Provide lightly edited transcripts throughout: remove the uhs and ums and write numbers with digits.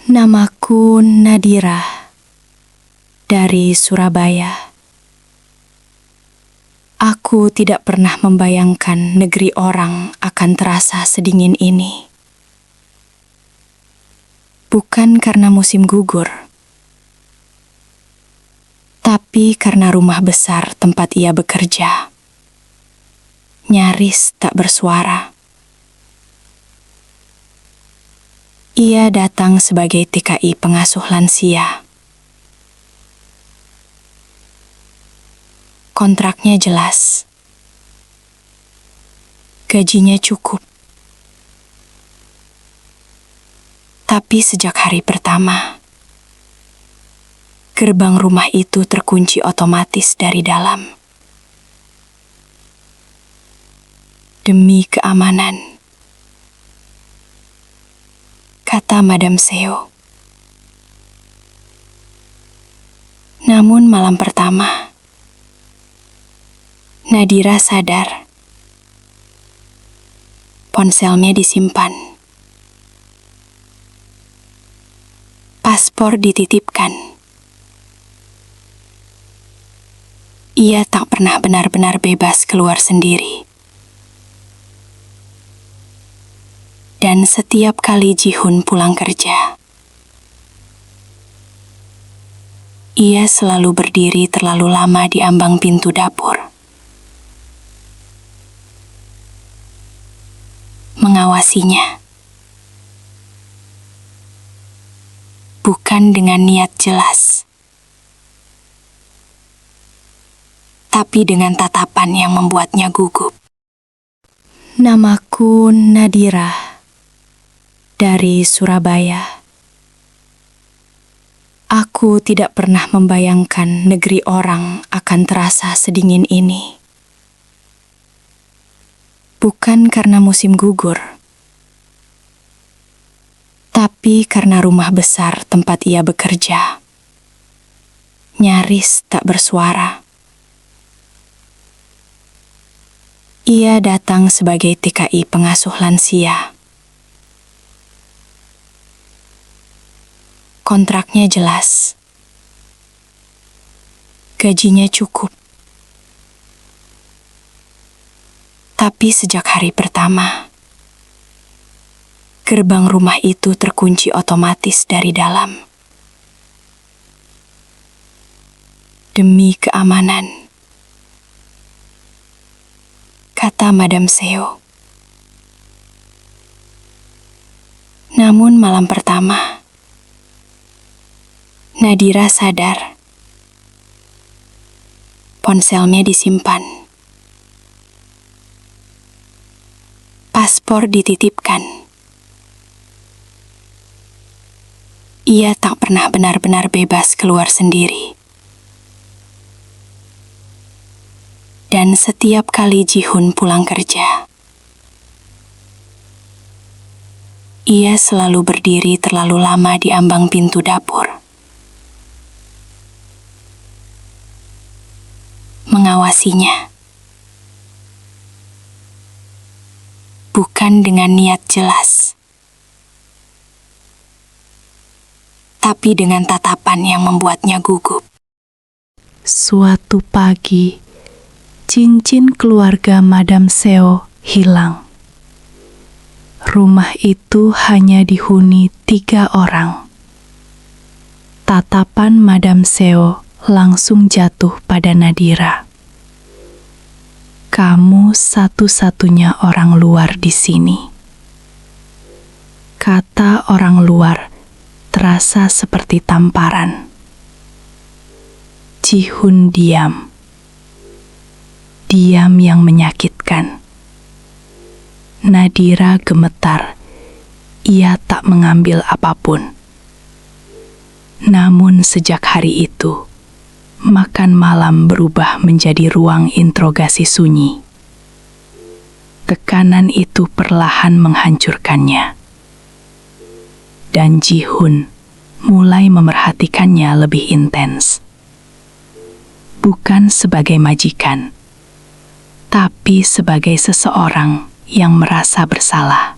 Namaku Nadira dari Surabaya. Aku tidak pernah membayangkan negeri orang akan terasa sedingin ini. Bukan karena musim gugur, tapi karena rumah besar tempat ia bekerja nyaris tak bersuara. Ia datang sebagai TKI pengasuh lansia. Kontraknya jelas. Gajinya cukup. Tapi sejak hari pertama, gerbang rumah itu terkunci otomatis dari dalam. Demi keamanan, kata Madam Seo. Namun malam pertama, Nadira sadar. Ponselnya disimpan. Paspor dititipkan. Ia tak pernah benar-benar bebas keluar sendiri. Dan setiap kali Ji-hun pulang kerja, ia selalu berdiri terlalu lama di ambang pintu dapur, mengawasinya. Bukan dengan niat jelas, tapi dengan tatapan yang membuatnya gugup. Namaku Nadira dari Surabaya. Aku tidak pernah membayangkan negeri orang akan terasa sedingin ini. Bukan karena musim gugur, tapi karena rumah besar tempat ia bekerja nyaris tak bersuara. Ia datang sebagai TKI pengasuh lansia. Kontraknya jelas. Gajinya cukup. Tapi sejak hari pertama, gerbang rumah itu terkunci otomatis dari dalam. Demi keamanan, kata Madam Seo. Namun malam pertama, Nadira sadar. Ponselnya disimpan. Paspor dititipkan. Ia tak pernah benar-benar bebas keluar sendiri. Dan setiap kali Ji-hun pulang kerja, ia selalu berdiri terlalu lama di ambang pintu dapur, mengawasinya. Bukan dengan niat jelas, tapi dengan tatapan yang membuatnya gugup. Suatu pagi, cincin keluarga Madam Seo hilang. Rumah itu hanya dihuni 3 orang. Tatapan Madam Seo langsung jatuh pada Nadira. Kamu satu-satunya orang luar di sini. Kata orang luar terasa seperti tamparan. Ji-hun diam. Diam yang menyakitkan. Nadira gemetar. Ia tak mengambil apapun. Namun sejak hari itu, makan malam berubah menjadi ruang interogasi sunyi. Tekanan itu perlahan menghancurkannya. Dan Ji-hun mulai memerhatikannya lebih intens. Bukan sebagai majikan, tapi sebagai seseorang yang merasa bersalah.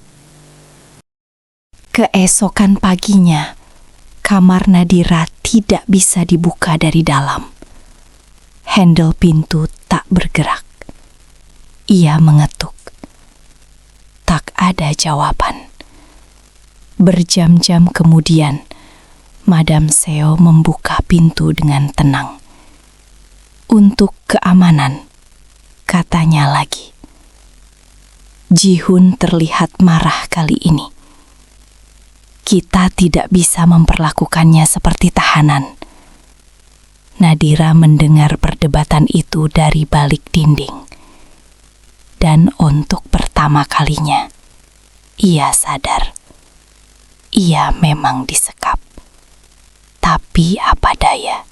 Keesokan paginya, Kamar Nadira tidak bisa dibuka dari dalam. Handle pintu tak bergerak. Ia mengetuk. Tak ada jawaban. Berjam-jam kemudian, Madam Seo membuka pintu dengan tenang. Untuk keamanan, katanya lagi. Ji-hun terlihat marah kali ini. Kita tidak bisa memperlakukannya seperti tahanan. Nadira mendengar perdebatan itu dari balik dinding. Dan untuk pertama kalinya, ia sadar. Ia memang disekap. Tapi apa daya,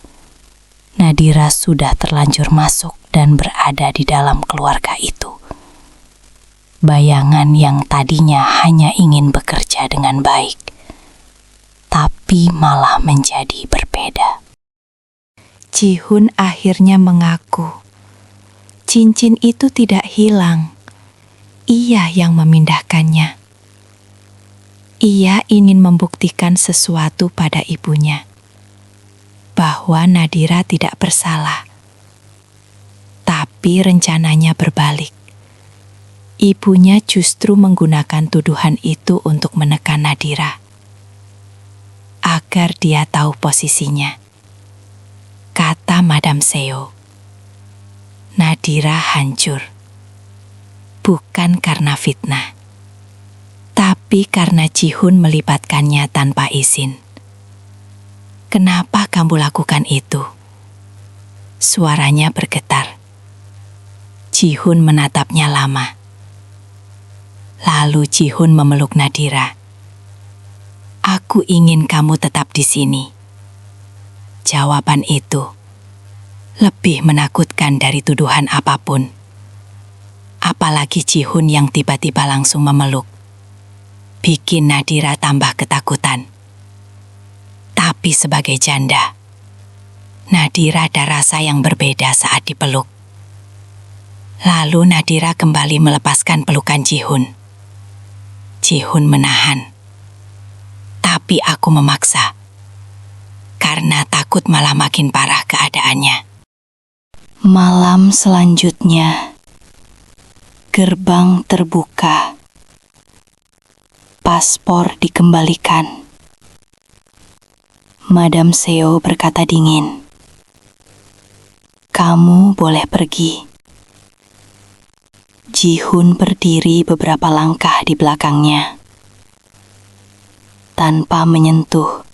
Nadira sudah terlanjur masuk dan berada di dalam keluarga itu. Bayangan yang tadinya hanya ingin bekerja dengan baik, tapi malah menjadi berbeda. Ji-hun akhirnya mengaku cincin itu tidak hilang. Ia yang memindahkannya. Ia ingin membuktikan sesuatu pada ibunya, bahwa Nadira tidak bersalah. Tapi rencananya berbalik. Ibunya justru menggunakan tuduhan itu untuk menekan Nadira, agar dia tahu posisinya. Kata Madam Seo, Nadira hancur. Bukan karena fitnah, tapi karena Ji-hun melibatkannya tanpa izin. Kenapa kamu lakukan itu? Suaranya bergetar. Ji-hun menatapnya lama. Lalu Ji-hun memeluk Nadira. Aku ingin kamu tetap di sini. Jawaban itu lebih menakutkan dari tuduhan apapun. Apalagi Ji-hun yang tiba-tiba langsung memeluk. Bikin Nadira tambah ketakutan. Tapi sebagai janda, Nadira ada rasa yang berbeda saat dipeluk. Lalu Nadira kembali melepaskan pelukan Ji-hun. Ji-hun menahan. Tapi aku memaksa. Karena takut malah makin parah keadaannya. Malam selanjutnya, gerbang terbuka. Paspor dikembalikan. Madam Seo berkata dingin, "Kamu boleh pergi." Ji-hun berdiri beberapa langkah di belakangnya, tanpa menyentuh,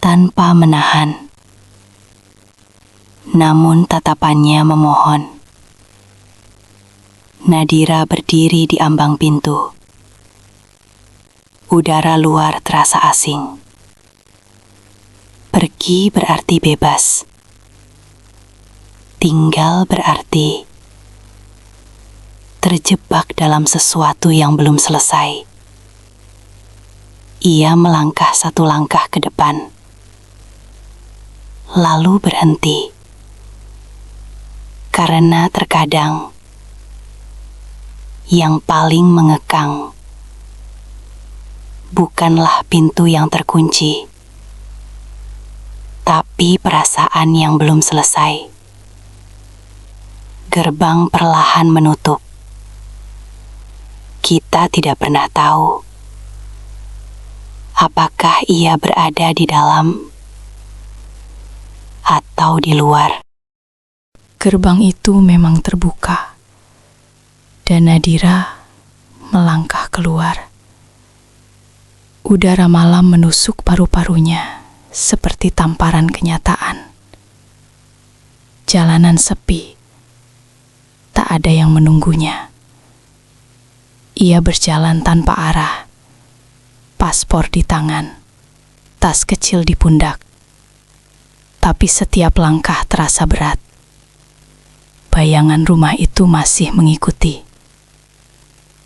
tanpa menahan. Namun tatapannya memohon. Nadira berdiri di ambang pintu. Udara luar terasa asing. Pergi berarti bebas. Tinggal berarti terjebak dalam sesuatu yang belum selesai. Ia melangkah satu langkah ke depan, lalu berhenti. Karena terkadang yang paling mengekang bukanlah pintu yang terkunci, tapi perasaan yang belum selesai. Gerbang perlahan menutup. Kita tidak pernah tahu apakah ia berada di dalam atau di luar. Gerbang itu memang terbuka, dan Nadira melangkah keluar. Udara malam menusuk paru-parunya seperti tamparan kenyataan. Jalanan sepi, tak ada yang menunggunya. Ia berjalan tanpa arah, paspor di tangan, tas kecil di pundak. Tapi setiap langkah terasa berat. Bayangan rumah itu masih mengikuti.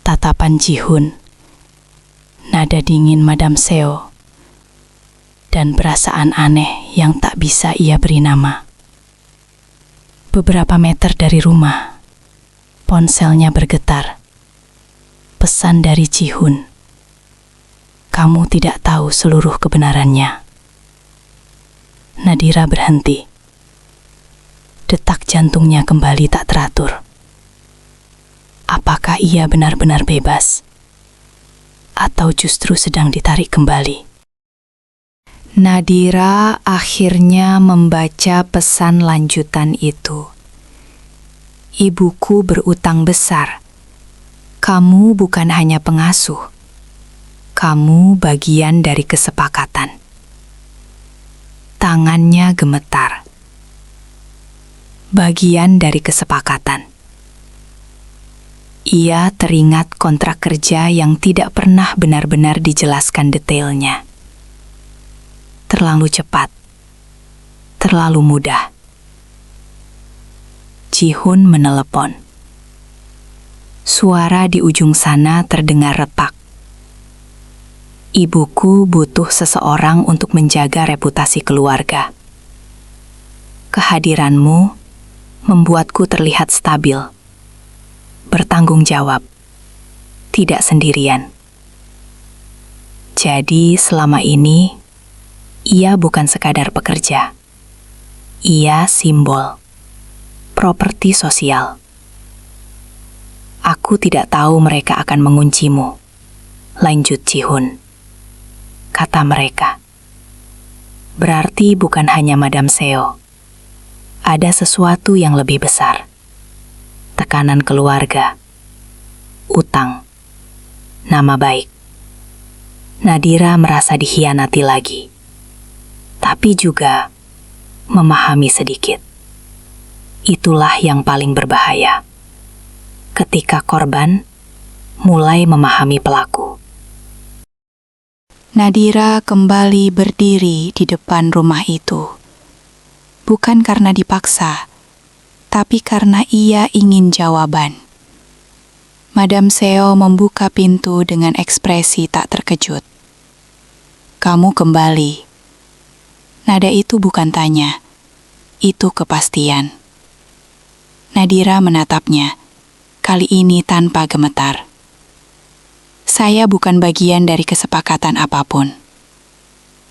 Tatapan Ji-hun, nada dingin Madam Seo, dan perasaan aneh yang tak bisa ia beri nama. Beberapa meter dari rumah, ponselnya bergetar. Pesan dari Ji-hun. kamu tidak tahu seluruh kebenarannya. Nadira berhenti. Detak jantungnya kembali tak teratur. Apakah ia benar-benar bebas? Atau justru sedang ditarik kembali? Nadira akhirnya membaca pesan lanjutan itu. Ibuku berutang besar. Kamu bukan hanya pengasuh. Kamu bagian dari kesepakatan. Tangannya gemetar. Bagian dari kesepakatan. Ia teringat kontrak kerja yang tidak pernah benar-benar dijelaskan detailnya. Terlalu cepat, terlalu mudah. Ji-hun menelepon. Suara di ujung sana terdengar retak. Ibuku butuh seseorang untuk menjaga reputasi keluarga. Kehadiranmu membuatku terlihat stabil, bertanggung jawab, tidak sendirian. Jadi selama ini, ia bukan sekadar pekerja. Ia simbol, properti sosial. Aku tidak tahu mereka akan menguncimu, lanjut Ji-hun. Kata mereka. Berarti bukan hanya Madam Seo. Ada sesuatu yang lebih besar. Tekanan keluarga, utang, nama baik. Nadira merasa dikhianati lagi. Tapi juga memahami sedikit. Itulah yang paling berbahaya. Ketika korban mulai memahami pelaku. Nadira kembali berdiri di depan rumah itu. Bukan karena dipaksa, tapi karena ia ingin jawaban. Madam Seo membuka pintu dengan ekspresi tak terkejut. Kamu kembali. Nada itu bukan tanya, itu kepastian. Nadira menatapnya, kali ini tanpa gemetar. Saya bukan bagian dari kesepakatan apapun.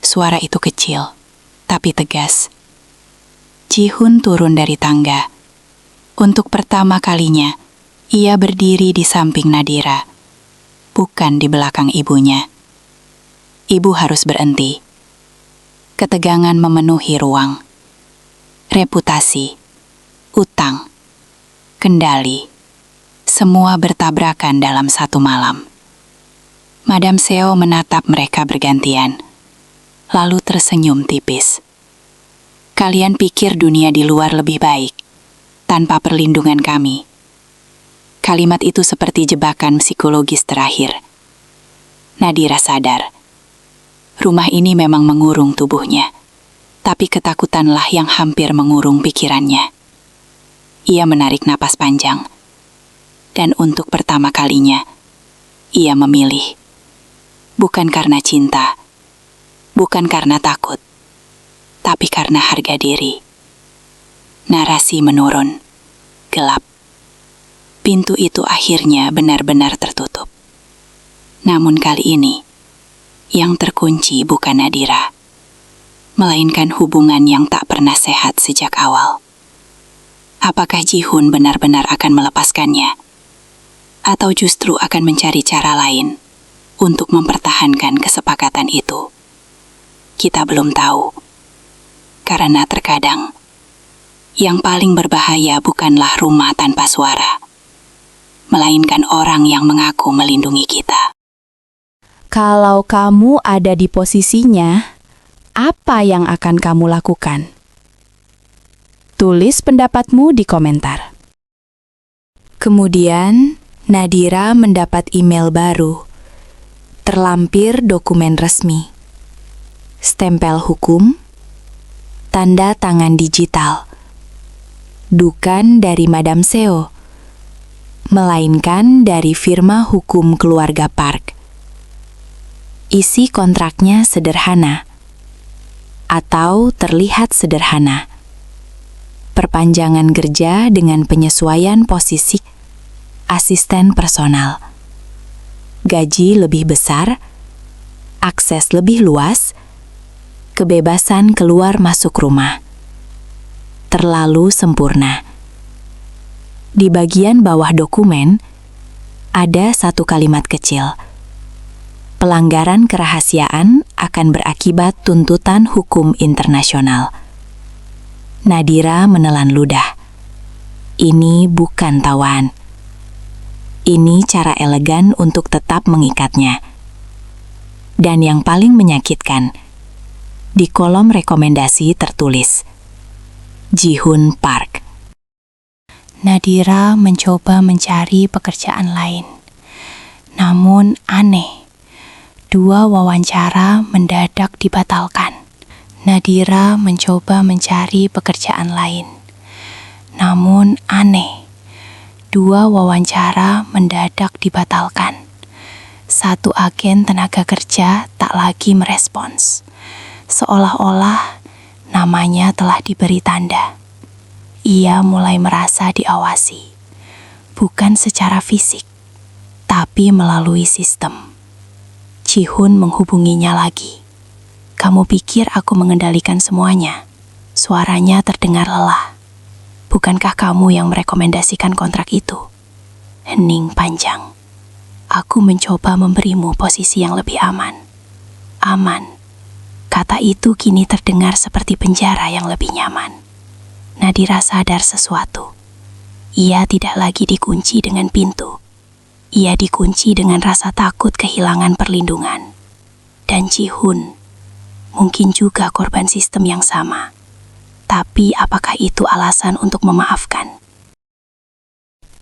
Suara itu kecil, tapi tegas. Ji-hun turun dari tangga. Untuk pertama kalinya, ia berdiri di samping Nadira, bukan di belakang ibunya. Ibu harus berhenti. Ketegangan memenuhi ruang. Reputasi, utang, kendali, semua bertabrakan dalam satu malam. Madam Seo menatap mereka bergantian, lalu tersenyum tipis. Kalian pikir dunia di luar lebih baik, tanpa perlindungan kami. Kalimat itu seperti jebakan psikologis terakhir. Nadira sadar. Rumah ini memang mengurung tubuhnya, tapi ketakutanlah yang hampir mengurung pikirannya. Ia menarik napas panjang, dan untuk pertama kalinya, ia memilih. Bukan karena cinta, bukan karena takut, tapi karena harga diri. Narasi menurun, gelap. Pintu itu akhirnya benar-benar tertutup. Namun kali ini, yang terkunci bukan Nadira, melainkan hubungan yang tak pernah sehat sejak awal. Apakah Ji-hun benar-benar akan melepaskannya? Atau justru akan mencari cara lain untuk mempertahankan kesepakatan itu? Kita belum tahu. Karena terkadang, yang paling berbahaya bukanlah rumah tanpa suara, melainkan orang yang mengaku melindungi kita. Kalau kamu ada di posisinya, apa yang akan kamu lakukan? Tulis pendapatmu di komentar. Kemudian, Nadira mendapat email baru. Terlampir dokumen resmi. Stempel hukum, tanda tangan digital. Bukan dari Madam Seo, melainkan dari firma hukum keluarga Park. Isi kontraknya sederhana, atau terlihat sederhana. Perpanjangan kerja dengan penyesuaian posisi asisten personal. Gaji lebih besar, akses lebih luas, kebebasan keluar masuk rumah. Terlalu sempurna. Di bagian bawah dokumen, ada satu kalimat kecil. Pelanggaran kerahasiaan akan berakibat tuntutan hukum internasional. Nadira menelan ludah. Ini bukan tawaan. Ini cara elegan untuk tetap mengikatnya. Dan yang paling menyakitkan, di kolom rekomendasi tertulis, Ji-hoon Park. Nadira mencoba mencari pekerjaan lain. Namun aneh, 2 wawancara mendadak dibatalkan. Nadira mencoba mencari pekerjaan lain. Namun aneh, 2 wawancara mendadak dibatalkan. 1 agen tenaga kerja tak lagi merespons. Seolah-olah namanya telah diberi tanda. Ia mulai merasa diawasi, bukan secara fisik, tapi melalui sistem. Ji-hoon menghubunginya lagi. "Kamu pikir aku mengendalikan semuanya?" Suaranya terdengar lelah. "Bukankah kamu yang merekomendasikan kontrak itu?" Hening panjang. "Aku mencoba memberimu posisi yang lebih aman." Aman. Kata itu kini terdengar seperti penjara yang lebih nyaman. Nadira sadar sesuatu. Ia tidak lagi dikunci dengan pintu. Ia dikunci dengan rasa takut kehilangan perlindungan. Dan Ji-hoon mungkin juga korban sistem yang sama. Tapi apakah itu alasan untuk memaafkan?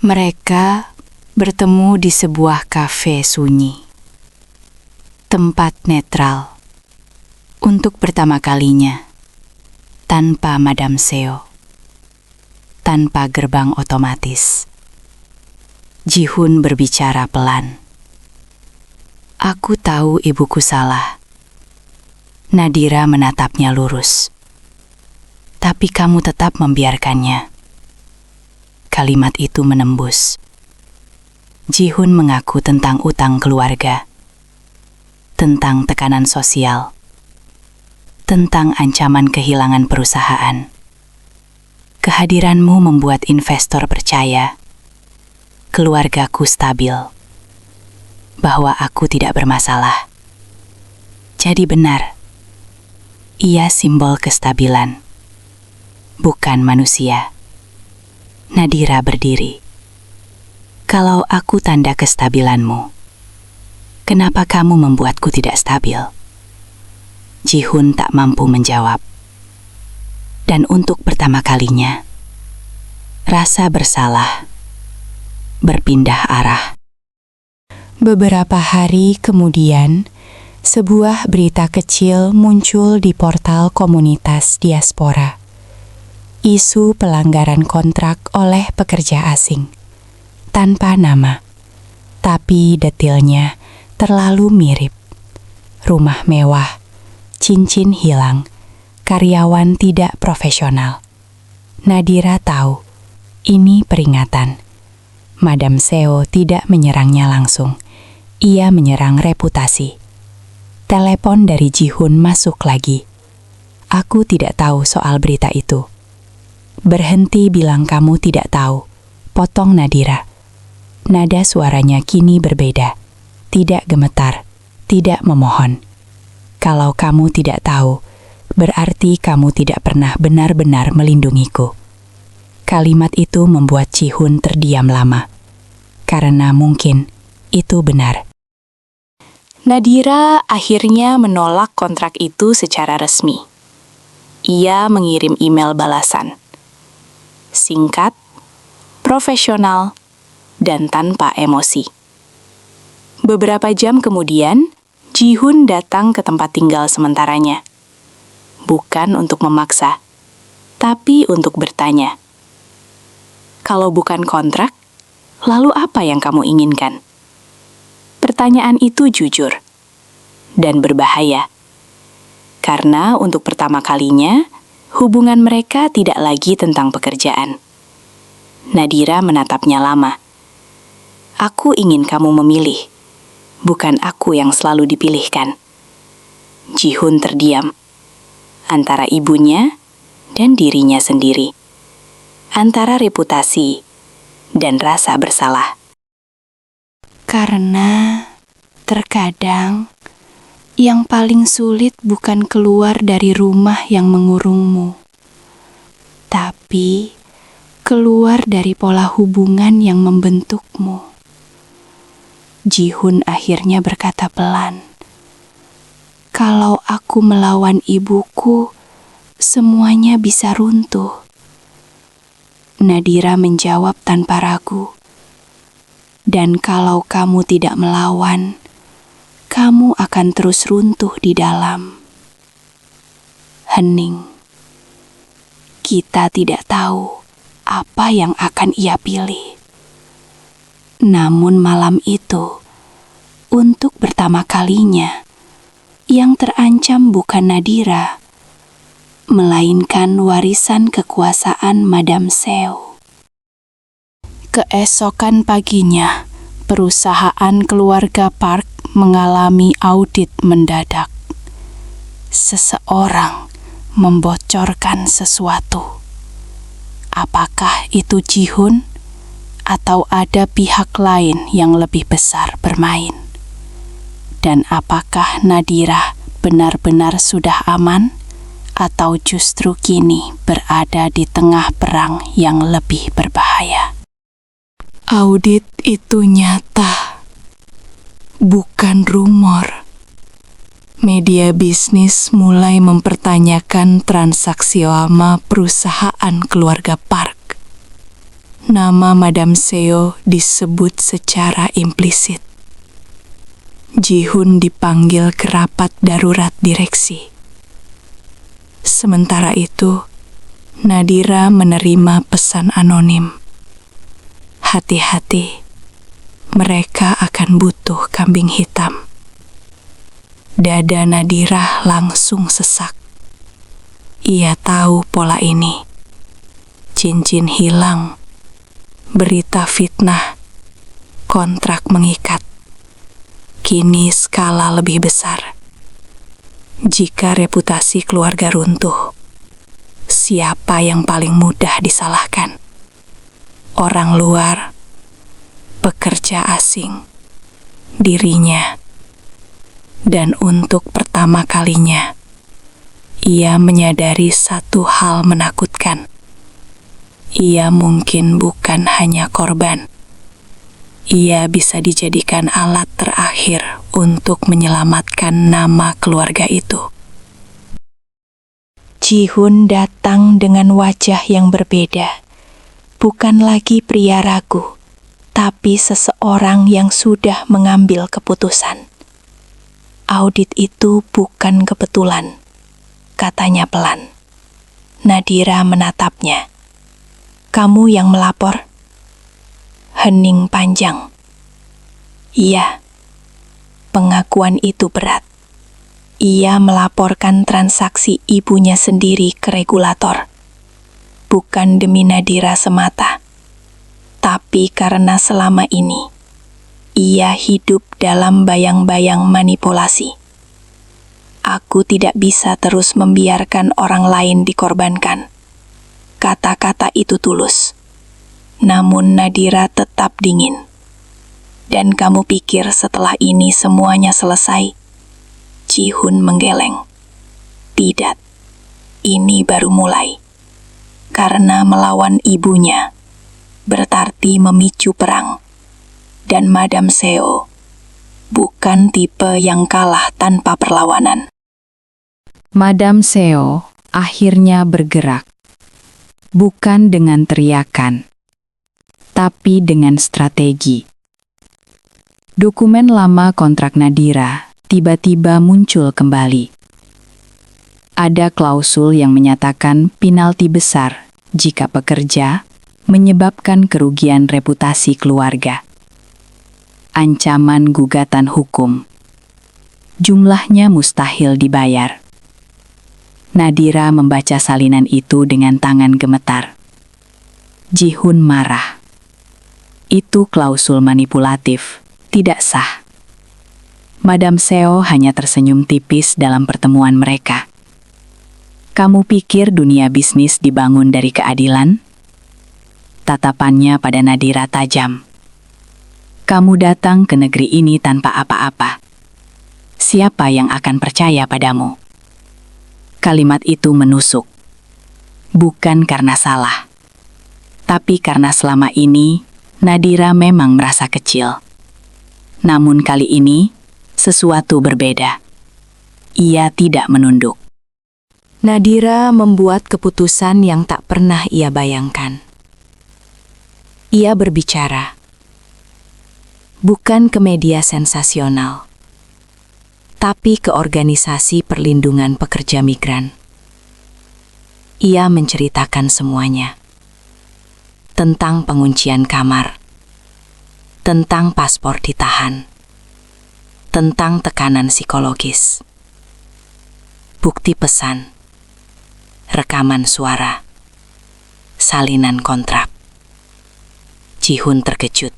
Mereka bertemu di sebuah kafe sunyi. Tempat netral. Untuk pertama kalinya. Tanpa Madam Seo. Tanpa gerbang otomatis. Ji-hoon berbicara pelan. "Aku tahu ibuku salah." Nadira menatapnya lurus. "Tapi kamu tetap membiarkannya." Kalimat itu menembus. Ji-hoon mengaku tentang utang keluarga, tentang tekanan sosial, tentang ancaman kehilangan perusahaan. "Kehadiranmu membuat investor percaya keluargaku stabil, bahwa aku tidak bermasalah." Jadi benar, ia simbol kestabilan, bukan manusia. Nadira berdiri. "Kalau aku tanda kestabilanmu, kenapa kamu membuatku tidak stabil?" Ji-hoon tak mampu menjawab. Dan untuk pertama kalinya, rasa bersalah berpindah arah. Beberapa hari kemudian, sebuah berita kecil muncul di portal komunitas diaspora. Isu pelanggaran kontrak oleh pekerja asing. Tanpa nama, tapi detailnya terlalu mirip. Rumah mewah, cincin hilang, karyawan tidak profesional. Nadira tahu, ini peringatan. Madam Seo tidak menyerangnya langsung. Ia menyerang reputasi. Telepon dari Ji-hoon masuk lagi. "Aku tidak tahu soal berita itu." "Berhenti bilang kamu tidak tahu," potong Nadira. Nada suaranya kini berbeda. Tidak gemetar, tidak memohon. "Kalau kamu tidak tahu, berarti kamu tidak pernah benar-benar melindungiku." Kalimat itu membuat Ji-hoon terdiam lama. Karena mungkin itu benar. Nadira akhirnya menolak kontrak itu secara resmi. Ia mengirim email balasan. Singkat, profesional, dan tanpa emosi. Beberapa jam kemudian, Ji-hoon datang ke tempat tinggal sementaranya. Bukan untuk memaksa, tapi untuk bertanya. "Kalau bukan kontrak, lalu apa yang kamu inginkan?" Pertanyaan itu jujur dan berbahaya. Karena untuk pertama kalinya, hubungan mereka tidak lagi tentang pekerjaan. Nadira menatapnya lama. "Aku ingin kamu memilih, bukan aku yang selalu dipilihkan." Ji-hun terdiam antara ibunya dan dirinya sendiri, antara reputasi dan rasa bersalah. Karena terkadang yang paling sulit bukan keluar dari rumah yang mengurungmu, tapi keluar dari pola hubungan yang membentukmu. Ji-hun akhirnya berkata pelan, "Kalau aku melawan ibuku, semuanya bisa runtuh." Nadira menjawab tanpa ragu, "Dan kalau kamu tidak melawan, kamu akan terus runtuh di dalam." Hening. Kita tidak tahu apa yang akan ia pilih. Namun malam itu, untuk pertama kalinya, yang terancam bukan Nadira, melainkan warisan kekuasaan Madam Seo. Keesokan paginya, perusahaan keluarga Park mengalami audit mendadak. Seseorang membocorkan sesuatu. Apakah itu Ji-hun atau ada pihak lain yang lebih besar bermain? Dan apakah Nadira benar-benar sudah aman atau justru kini berada di tengah perang yang lebih berbahaya? Audit itu nyata, bukan rumor. Media bisnis mulai mempertanyakan transaksi lama perusahaan keluarga Park. Nama Madam Seo disebut secara implisit. Ji-hun dipanggil ke rapat darurat direksi. Sementara itu, Nadira menerima pesan anonim. Hati-hati, mereka akan butuh kambing hitam. Dada Nadira langsung sesak. Ia tahu pola ini. Cincin hilang, berita fitnah, kontrak mengikat. Kini skala lebih besar. Jika reputasi keluarga runtuh, siapa yang paling mudah disalahkan? Orang luar, pekerja asing, dirinya. Dan untuk pertama kalinya, ia menyadari satu hal menakutkan. Ia mungkin bukan hanya korban. Ia bisa dijadikan alat terakhir untuk menyelamatkan nama keluarga itu. Ji-hun datang dengan wajah yang berbeda. Bukan lagi pria ragu, tapi seseorang yang sudah mengambil keputusan. Audit itu bukan kebetulan, katanya pelan. Nadira menatapnya. "Kamu yang melapor?" Hening panjang. Iya, pengakuan itu berat. Ia melaporkan transaksi ibunya sendiri ke regulator. Bukan demi Nadira semata, tapi karena selama ini ia hidup dalam bayang-bayang manipulasi. "Aku tidak bisa terus membiarkan orang lain dikorbankan." Kata-kata itu tulus. Namun Nadira tetap dingin. "Dan kamu pikir setelah ini semuanya selesai?" Ji-hun menggeleng. "Tidak, ini baru mulai. Karena melawan ibunya berarti memicu perang. Dan Madam Seo bukan tipe yang kalah tanpa perlawanan." Madam Seo akhirnya bergerak, bukan dengan teriakan, tapi dengan strategi. Dokumen lama kontrak Nadira tiba-tiba muncul kembali. Ada klausul yang menyatakan penalti besar jika pekerja menyebabkan kerugian reputasi keluarga. Ancaman gugatan hukum. Jumlahnya mustahil dibayar. Nadira membaca salinan itu dengan tangan gemetar. Ji-hun marah. Itu klausul manipulatif, tidak sah. Madam Seo hanya tersenyum tipis dalam pertemuan mereka. Kamu pikir dunia bisnis dibangun dari keadilan? Tatapannya pada Nadira tajam. Kamu datang ke negeri ini tanpa apa-apa. Siapa yang akan percaya padamu? Kalimat itu menusuk. Bukan karena salah, tapi karena selama ini Nadira memang merasa kecil. Namun kali ini, sesuatu berbeda. Ia tidak menunduk. Nadira membuat keputusan yang tak pernah ia bayangkan. Ia berbicara, bukan ke media sensasional, tapi ke organisasi perlindungan pekerja migran. Ia menceritakan semuanya. Tentang penguncian kamar, tentang paspor ditahan, tentang tekanan psikologis, bukti pesan, rekaman suara, salinan kontrak. Ji-hun terkejut.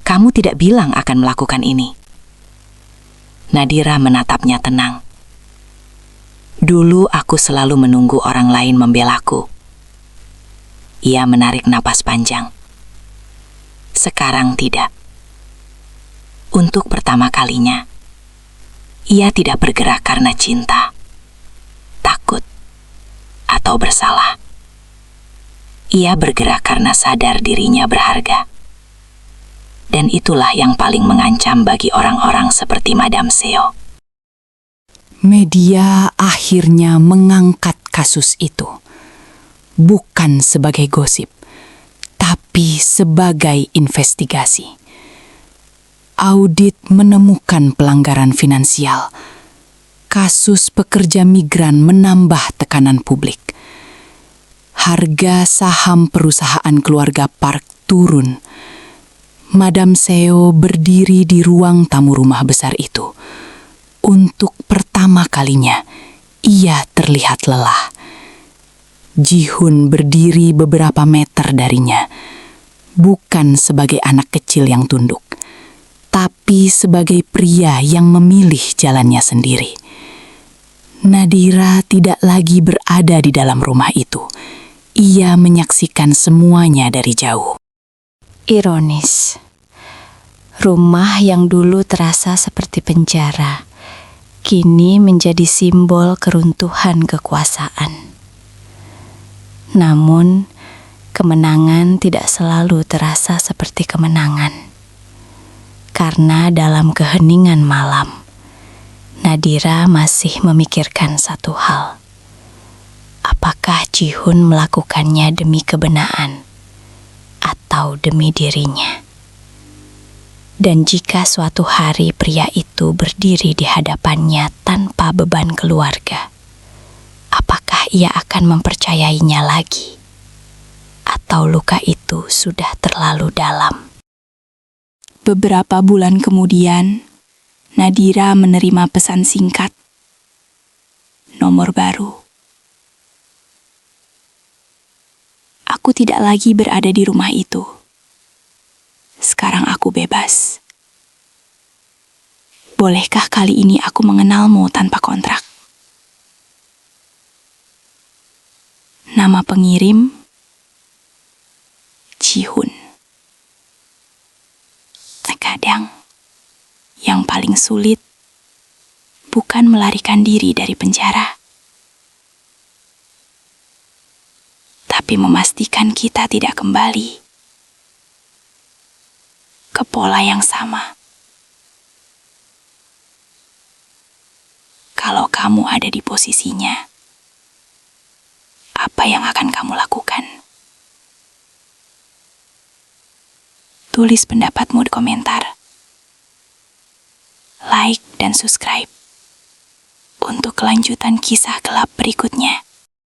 Kamu tidak bilang akan melakukan ini. Nadira menatapnya tenang. Dulu aku selalu menunggu orang lain membelaku. Ia menarik napas panjang. Sekarang tidak. Untuk pertama kalinya, ia tidak bergerak karena cinta, takut, atau bersalah. Ia bergerak karena sadar dirinya berharga. Dan itulah yang paling mengancam bagi orang-orang seperti Madam Seo. Media akhirnya mengangkat kasus itu. Bukan sebagai gosip, tapi sebagai investigasi. Audit menemukan pelanggaran finansial. Kasus pekerja migran menambah tekanan publik. Harga saham perusahaan keluarga Park turun. Madam Seo berdiri di ruang tamu rumah besar itu. Untuk pertama kalinya, ia terlihat lelah. Ji-hun berdiri beberapa meter darinya, bukan sebagai anak kecil yang tunduk, tapi sebagai pria yang memilih jalannya sendiri. Nadira tidak lagi berada di dalam rumah itu. Ia menyaksikan semuanya dari jauh. Ironis, rumah yang dulu terasa seperti penjara, kini menjadi simbol keruntuhan kekuasaan. Namun, kemenangan tidak selalu terasa seperti kemenangan. Karena dalam keheningan malam, Nadira masih memikirkan satu hal. Apakah Ji-hun melakukannya demi kebenaran atau demi dirinya? Dan jika suatu hari pria itu berdiri di hadapannya tanpa beban keluarga, apakah ia akan mempercayainya lagi? Atau luka itu sudah terlalu dalam? Beberapa bulan kemudian, Nadira menerima pesan singkat. Nomor baru. Aku tidak lagi berada di rumah itu. Sekarang aku bebas. Bolehkah kali ini aku mengenalmu tanpa kontrak? Nama pengirim, Ji-hun. Terkadang, yang paling sulit bukan melarikan diri dari penjara, tapi memastikan kita tidak kembali ke pola yang sama. Kalau kamu ada di posisinya, apa yang akan kamu lakukan? Tulis pendapatmu di komentar. Like dan subscribe untuk kelanjutan kisah gelap berikutnya.